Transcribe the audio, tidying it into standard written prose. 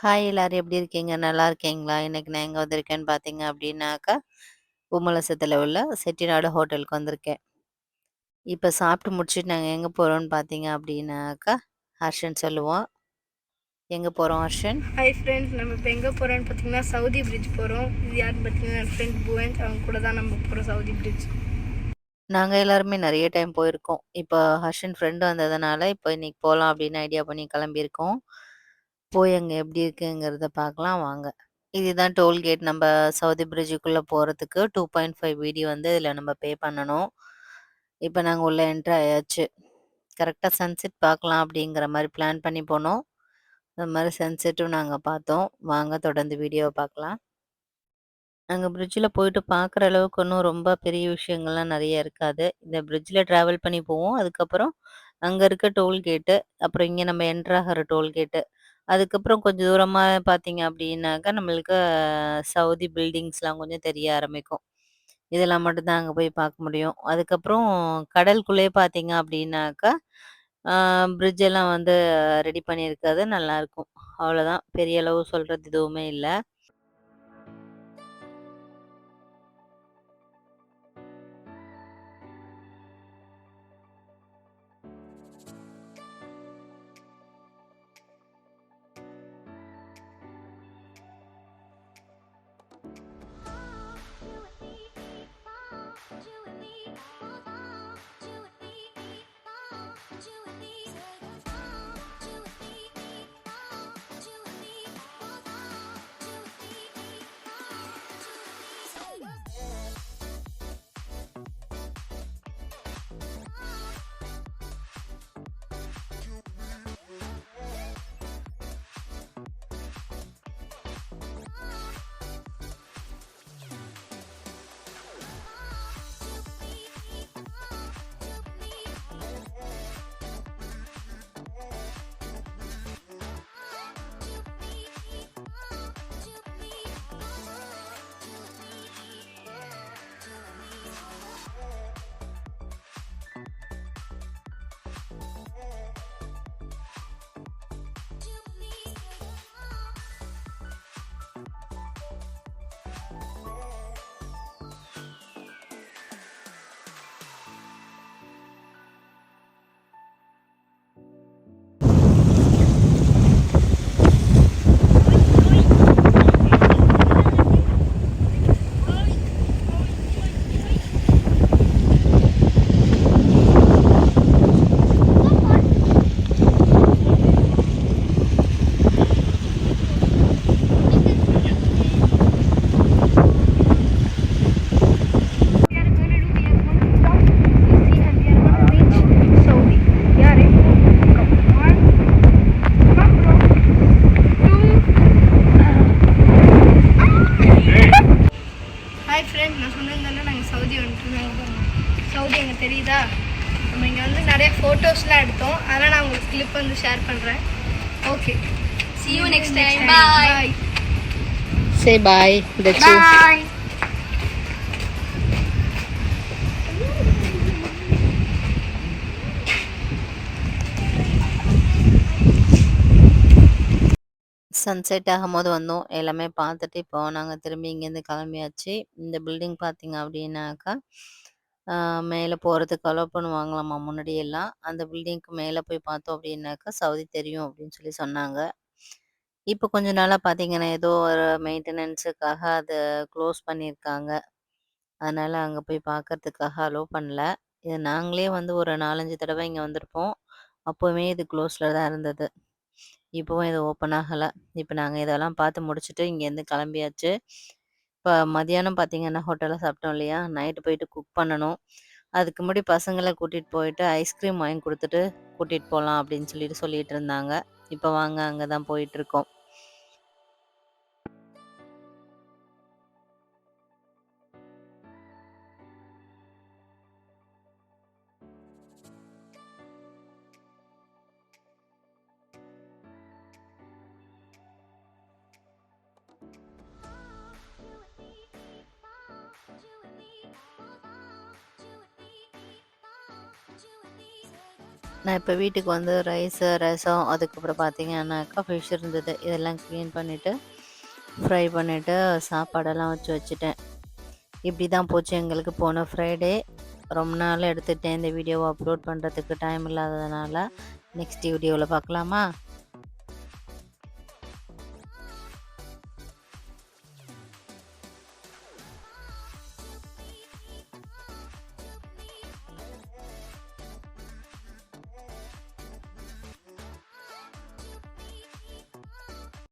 Hi எல்லாரும் எப்படி இருக்கீங்க? நல்லா இருக்கீங்களா? இன்னைக்கு நான் எங்க வந்திருக்கேன்னு பார்த்தீங்க அப்படின்னாக்கா, குமலசத்துல உள்ள செட்டிநாடு ஹோட்டலுக்கு வந்திருக்கேன். இப்ப சாப்பிட்டு முடிச்சுட்டு நாங்க எங்க போறோம்ன்னு பார்த்தீங்க அப்படின்னாக்கா, ஹர்ஷன் சொல்லுவோம். எங்க போறோம் ஹர்ஷன்? ஹாய் ஃப்ரெண்ட்ஸ், நம்ம இப்போ எங்கே போகிறோன்னு பார்த்தீங்கன்னா சவுதி பிரிட்ஜ் போகிறோம். இது யாருன்னு பார்த்தீங்கன்னா என் ஃப்ரெண்ட் புவன், அவங்க கூட தான் நம்ம போகிறோம் சவுதி பிரிட்ஜ். நாங்க எல்லாருமே நெறைய டைம் போயிருக்கோம். இப்போ ஹர்ஷன் ஃப்ரெண்ட் வந்ததுனால, இப்போ இன்னைக்கு போலாம் அப்படின்னு ஐடியா பண்ணி கிளம்பியிருக்கோம். போய் அங்க எப்படி இருக்குங்கிறத பார்க்கலாம் வாங்க. இதுதான் டோல்கேட். நம்ம சவுதி பிரிட்ஜுக்குள்ள போறதுக்கு 2.5 வீடி வந்து இதில நம்ம பே பண்ணணும். இப்ப நாங்க உள்ள என்டர் ஆயாச்சு. கரெக்ட்டா சன்செட் பார்க்கலாம் அப்படிங்கிற மாரி பிளான் பண்ணி போனோம். அந்த மாரி சன்செட்டும் நாங்க பார்த்தோம். வாங்க தொடர்ந்து வீடியோவ பார்க்கலாம். அங்க பிரிட்ஜ்ல போயிட்டு பார்க்குற அளவுக்கு ஒண்ணும் ரொம்ப பெரிய விஷயங்கள்லாம் நெறைய இருக்காது. இந்த பிரிட்ஜ்ல டிராவல் பண்ணி போவோம். அதுக்கப்புறம் அங்க இருக்க டோல்கேட்டு, அப்புறம் இங்க நம்ம என்டர் ஆகுற டோல்கேட்டு. அதுக்கப்புறம் கொஞ்சம் தூரமா பார்த்தீங்க அப்படின்னாக்கா, நம்மளுக்கு சவுதி பில்டிங்ஸ்லாம் கொஞ்சம் தெரிய ஆரம்பிக்கும். இதெல்லாம் மட்டும் தான் அங்க போய் பார்க்க முடியும். அதுக்கப்புறம் கடலுக்குள்ளேயே பார்த்தீங்க அப்படின்னாக்கா, ஆ பிரிட்ஜ் எல்லாம் வந்து ரெடி பண்ணியிருக்கிறது நல்லாயிருக்கும். அவ்வளோதான். பெரிய அளவு சொல்றது எதுவுமே இல்ல. ஹாய் ஃப்ரெண்ட், நான் சொன்னதுனால நாங்கள் சவுதி வந்துட்டு சவுதி எங்களுக்கு தெரியுதா? நம்ம இங்கே வந்து நிறைய ஃபோட்டோஸ்லாம் எடுத்தோம். அதெல்லாம் நான் உங்களுக்கு கிளிப் வந்து ஷேர் பண்ணுறேன். Okay, see you next time. Bye. Say bye. Bye. Sunset ஆகும்போது வந்தோம். எல்லாமே பார்த்துட்டு இப்போ நாங்க திரும்பி இங்கேருந்து கிளம்பியாச்சு. இந்த பில்டிங் பார்த்தீங்க அப்படின்னாக்கா, மேலே போறதுக்கு அலோவ் பண்ணுவாங்களாமா முன்னாடியெல்லாம். அந்த பில்டிங்க்கு மேலே போய் பார்த்தோம் அப்படின்னாக்கா, சவுதி தெரியும் அப்படின்னு சொல்லி சொன்னாங்க. இப்போ கொஞ்ச நாளா பார்த்தீங்கன்னா, ஏதோ ஒரு மெயின்டனன்ஸுக்காக அத க்ளோஸ் பண்ணியிருக்காங்க. அதனால அங்க போய் பார்க்கறதுக்காக அலோவ் பண்ணல. இது நாங்களே வந்து ஒரு 4, 5 தடவ இங்க வந்திருப்போம். அப்பவுமே இது க்ளோஸ்ல தான் இருந்தது. இப்பவும் இது ஓப்பன் ஆகல. இப்ப நாங்க இதெல்லாம் பார்த்து முடிச்சுட்டு இங்கேருந்து கிளம்பியாச்சு. இப்ப மதியானம் பார்த்தீங்கன்னா, ஹோட்டல்ல சாப்பிட்டோம் இல்லையா? நைட்டு போயிட்டு குக் பண்ணணும். அதுக்கு முன்னாடி பசங்கள கூட்டிட்டு போயிட்டு ஐஸ்கிரீம் வாங்கி குடுத்துட்டு கூட்டிட்டு போலாம் அப்படின்னு சொல்லிட்டு இருந்தாங்க. இப்ப வாங்க அங்க தான் போயிட்டுருக்கோம். நான் இப்போ வீட்டுக்கு வந்து ரைஸு, ரசம் அதுக்கப்புறம் பார்த்தீங்கன்னாக்கா ஃபிஷ் இருந்தது. இதெல்லாம் க்ளீன் பண்ணிவிட்டு ஃப்ரை பண்ணிவிட்டு சாப்பாடெல்லாம் வச்சுட்டேன். இப்படி தான் போச்சு எங்களுக்கு போன ஃப்ரைடே. ரொம்ப நாள் எடுத்துட்டேன் இந்த வீடியோவை அப்லோட் பண்ணுறதுக்கு டைம் இல்லாததுனால. நெக்ஸ்ட் வீடியோவில் பார்க்கலாமா?